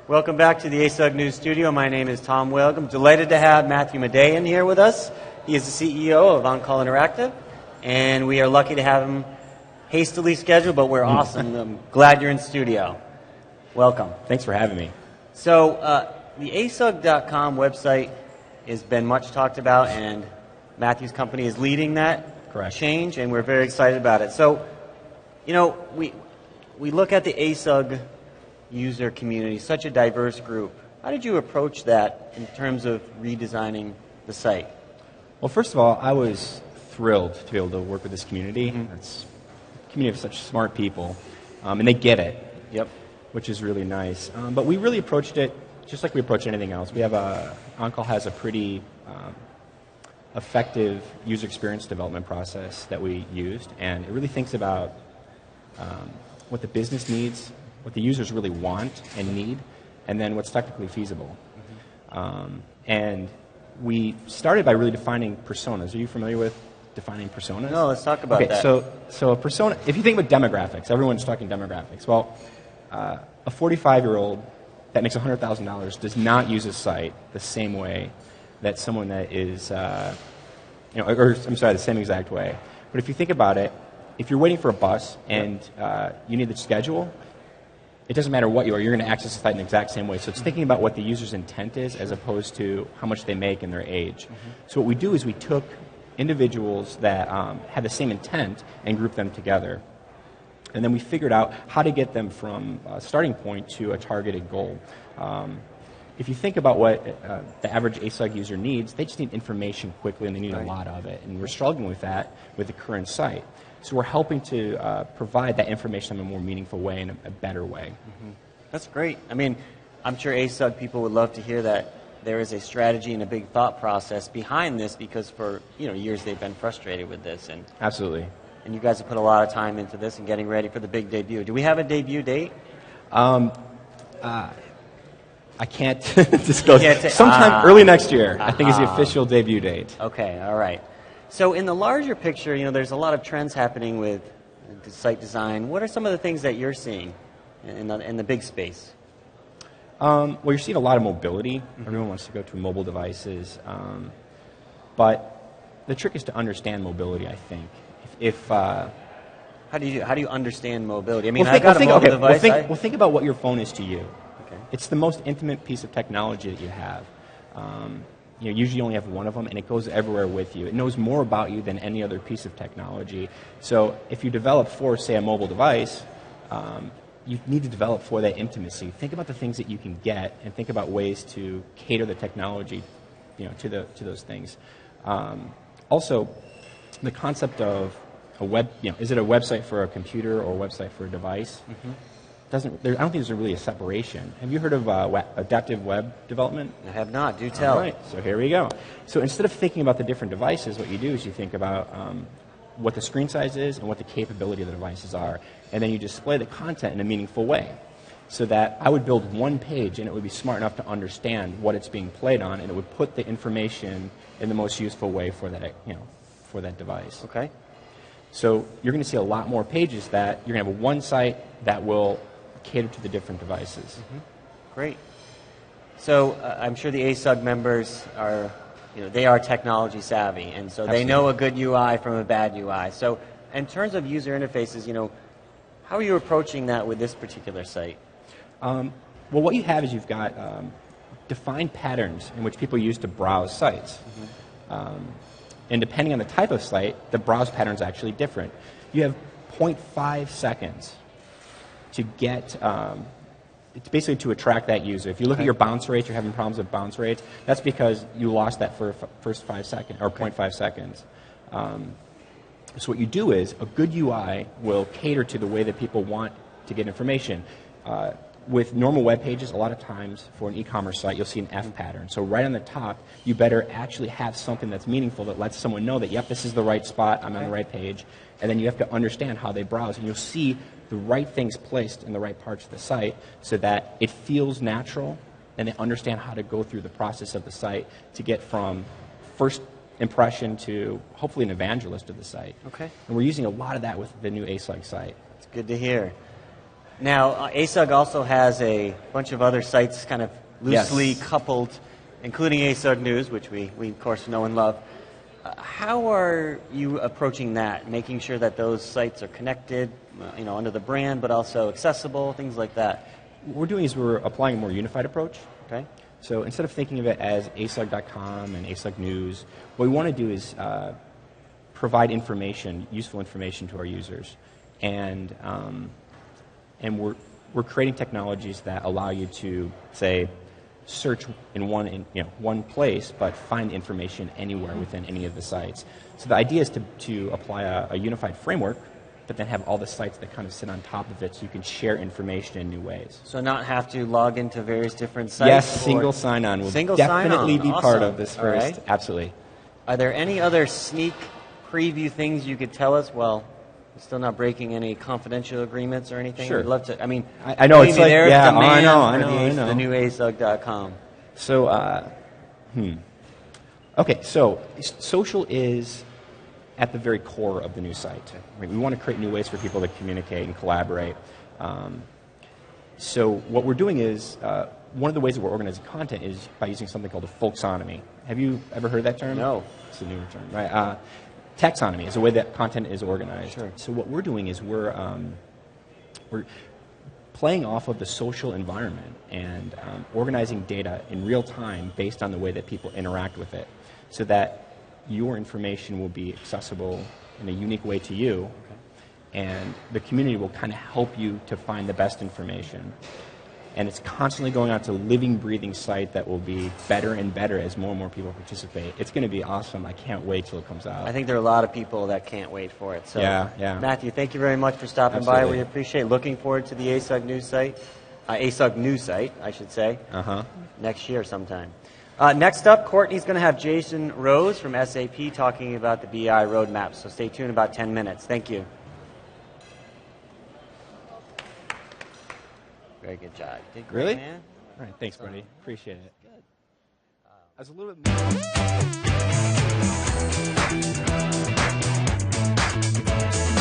Welcome back to the ASUG News Studio. My name is Tom Wilk. I'm delighted to have Matthew Maday in here with us. He is the CEO of Oncall Interactive, and we are lucky to have him hastily scheduled, but we're awesome. I'm glad you're in studio. Welcome. Thanks for having me. So the asug.com website has been much talked about, and Matthew's company is leading that change, and we're very excited about it. So, you know, we look at the ASUG user community, such a diverse group. How did you approach that in terms of redesigning the site? Well, first of all, I was thrilled to be able to work with this community. It's a community of such smart people, and they get it. Yep. Which is really nice. But we really approached it just like we approach anything else. We have Oncall has a pretty effective user experience development process that we used, and it really thinks about what the business needs, what the users really want and need, and then what's technically feasible. And we started by really defining personas. Are you familiar with defining personas? No, let's talk about that. So a persona, if you think about demographics, everyone's talking demographics. Well, a 45-year-old that makes $100,000 does not use a site the same way that someone that is, the same exact way. But if you think about it, if you're waiting for a bus and you need the schedule, it doesn't matter what you're going to access the site in the exact same way. So it's thinking about what the user's intent is as opposed to how much they make and their age. So what we do is we took individuals that had the same intent and grouped them together. And then we figured out how to get them from a starting point to a targeted goal. If you think about what the average ASUG user needs, they just need information quickly and they need a lot of it. And we're struggling with that with the current site. So we're helping to provide that information in a more meaningful way and a better way. That's great. I mean, I'm sure ASUG people would love to hear that there is a strategy and a big thought process behind this, because for years they've been frustrated with this. And absolutely. And you guys have put a lot of time into this and getting ready for the big debut. Do we have a debut date? I can't disclose. Sometime early next year, I think, is the official debut date. Okay, all right. So in the larger picture, there's a lot of trends happening with site design. What are some of the things that you're seeing in the big space? Well, you're seeing a lot of mobility. Everyone wants to go to mobile devices. But the trick is to understand mobility, I think. How do you understand mobility? I mean, I've got a mobile device. Think about what your phone is to you. Okay. It's the most intimate piece of technology that you have. Usually you only have one of them, and it goes everywhere with you. It knows more about you than any other piece of technology. So if you develop for, say, a mobile device, you need to develop for that intimacy. Think about the things that you can get, and think about ways to cater the technology, to those things. Also, the concept of a web, is it a website for a computer or a website for a device? I don't think there's really a separation. Have you heard of adaptive web development? I have not. Do tell. All right, so here we go. So instead of thinking about the different devices, what you do is you think about what the screen size is and what the capability of the devices are, and then you display the content in a meaningful way. So that I would build one page, and it would be smart enough to understand what it's being played on, and it would put the information in the most useful way for that, for that device. Okay. So you're going to see a lot more pages that you're going to have one site that will cater to the different devices. Great. So I'm sure the ASUG members are, they are technology savvy, and so they know a good UI from a bad UI. So in terms of user interfaces, how are you approaching that with this particular site? Well, what you have is you've got defined patterns in which people use to browse sites. And depending on the type of site, the browse pattern is actually different. You have 0.5 seconds to get, it's basically to attract that user. If you look at your bounce rates, you're having problems with bounce rates, that's because you lost that first 5 seconds, or 0.5 seconds. So what you do is, a good UI will cater to the way that people want to get information. With normal web pages, a lot of times for an e-commerce site, you'll see an F pattern. So right on the top, you better actually have something that's meaningful that lets someone know that, yep, this is the right spot, I'm on the right page. And then you have to understand how they browse, and you'll see the right things placed in the right parts of the site so that it feels natural, and they understand how to go through the process of the site to get from first impression to hopefully an evangelist of the site. Okay. And we're using a lot of that with the new ASUG site. It's good to hear. Now, ASUG also has a bunch of other sites kind of loosely Yes. coupled, including ASUG News, which we of course know and love. How are you approaching that, making sure that those sites are connected, under the brand, but also accessible, things like that? What we're doing is we're applying a more unified approach. Okay. So instead of thinking of it as ASUG.com and ASUG News, what we want to do is provide information, useful information to our users, and we're creating technologies that allow you to, say, search in one place, but find information anywhere within any of the sites. So the idea is to apply a unified framework, but then have all the sites that kind of sit on top of it, so you can share information in new ways. So not have to log into various different sites? Yes, single sign-on will definitely be part of this first. Right. Absolutely. Are there any other sneak preview things you could tell us? Well, we're still not breaking any confidential agreements or anything. Sure. I'd love to. I mean, I know it's like, there's yeah, demand I for know. the new ASUG.com. So, okay, so social is at the very core of the new site. Right? We want to create new ways for people to communicate and collaborate. So what we're doing is, one of the ways that we're organizing content is by using something called a folksonomy. Have you ever heard that term? No. It's a newer term, right? Taxonomy is the way that content is organized. Sure. So what we're doing is we're playing off of the social environment and organizing data in real time based on the way that people interact with it, so that your information will be accessible in a unique way to you, and the community will kind of help you to find the best information. And it's constantly going on. It's a living, breathing site that will be better and better as more and more people participate. It's going to be awesome. I can't wait till it comes out. I think there are a lot of people that can't wait for it. So, yeah. Matthew, thank you very much for stopping by. We appreciate it. Looking forward to the ASUG news site. ASUG news site, I should say, next year sometime. Next up, Courtney's going to have Jason Rose from SAP talking about the BI roadmap. So stay tuned about 10 minutes. Thank you. Very good job. You did great, Really? man. All right, thanks, buddy. Appreciate it. Good. I was a little bit more...